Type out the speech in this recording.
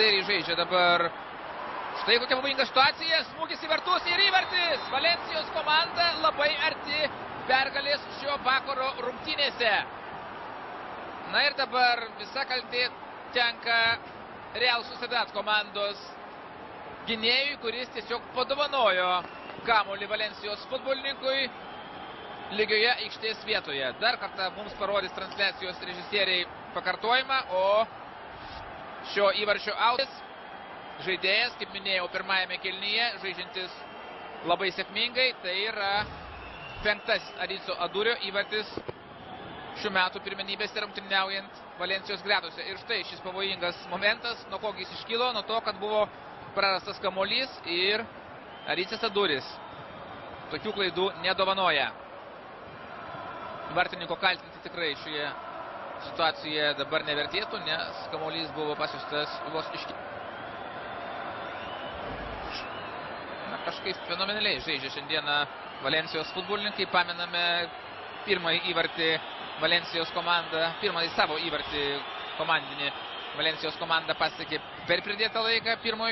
Ir žaidžia dabar. Štai kokia pavojinga situacija. Smūgis į vartus ir įvartis. Valensijos komanda labai arti pergalės šio vakaro rungtynėse. Na ir dabar visa kaltė tenka Real Sociedad komandos gynėjui, kuris tiesiog padovanojo kamuolį Valensijos futbolininkui lygioje aikštės vietoje. Dar kartą mums parodys transliacijos režisieriai pakartojimą, o šio įvarčio autorius žaidėjas, kaip minėjau, pirmajame kėlinyje, žaidžiantis labai sėkmingai, tai yra 5. Arico Adurio įvartis šių metų pirmenybėse rungtyniaujant Valensijos gretose. Ir štai šis pavojingas momentas, nuo ko jis iškilo, nuo to, kad buvo prarastas kamuolys ir Aricas Aduris tokių klaidų nedovanoja. Vartininko kaltinti tikrai šioje situacijoje dabar nevertėtų, nes kamuolys buvo pasiųstas vos kažkaip fenomenaliai žaidžia šiandieną Valensijos futbolininkai. Pamename pirmąjį įvartį Valensijos komanda, pirmąjį savo įvartį komandinį Valensijos komanda pasiekė per pridėtą laiką pirmojo